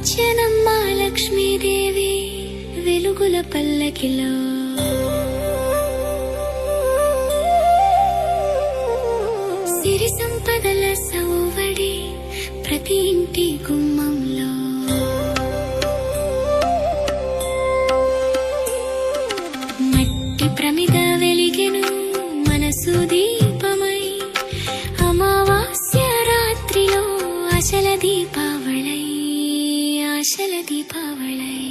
వచ్చెనమ్మా లక్ష్మీదేవి వెలుగుల పల్లకిలో. సిరి సంపదల సౌవడి ప్రతి ఇంటి గుమ్మంలో. మట్టి ప్రమిద వెలిగెను మనసు దీపమై. అమావాస్య రాత్రిలో ఆశల దీపావళై, ఆశల దీపావళై.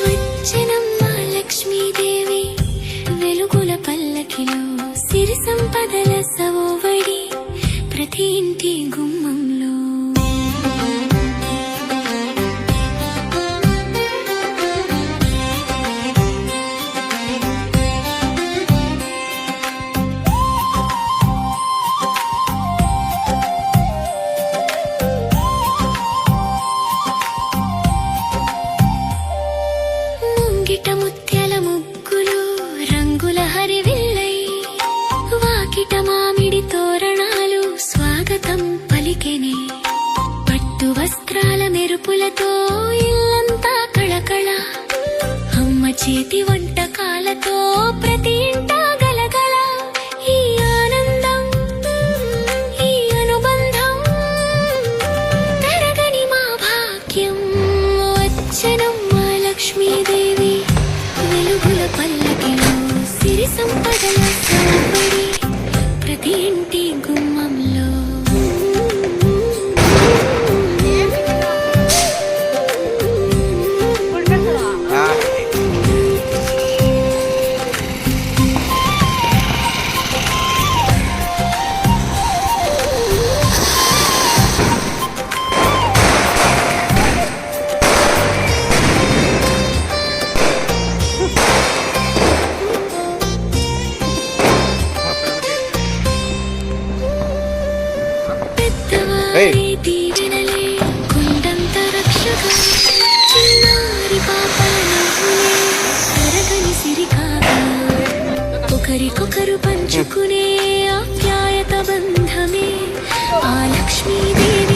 వచ్చెనమ్మా లక్ష్మీదేవి వెలుగుల పల్లకిలో. సిరి సంపదల సవోవడి ప్రతి ఇంటి గుమ్మంలో. ముంగిట ముత్యాల ముగ్గులు రంగుల హరివిల్లై. వాకిట మామిడి తోరణాలు స్వాగతం పలికెనే. పట్టు వస్త్రాల మెరుపులతో ఇల్లంతా కళకళ. అమ్మ చేతి వంటకాలతో ప్రతి ఇంటా గలగల. ఈ ఆనందం, ఈ అనుబంధం తరగని మా భాగ్యం. వచ్చెనమ్మా లక్ష్మీదేవి వెలుగుల పల్లకిలో. సిరి సంపదల సౌవడి ప్రతి ఇంటి గుమ్మంలో. పెద్దవారి దీవెనలే కొండంత రక్షక. చిన్నారి పాపల నవ్వులే తరగని సిరికాగా. ఒకరికొకరు పంచుకునే ఆప్యాయత బంధమే ఆ లక్ష్మీదేవి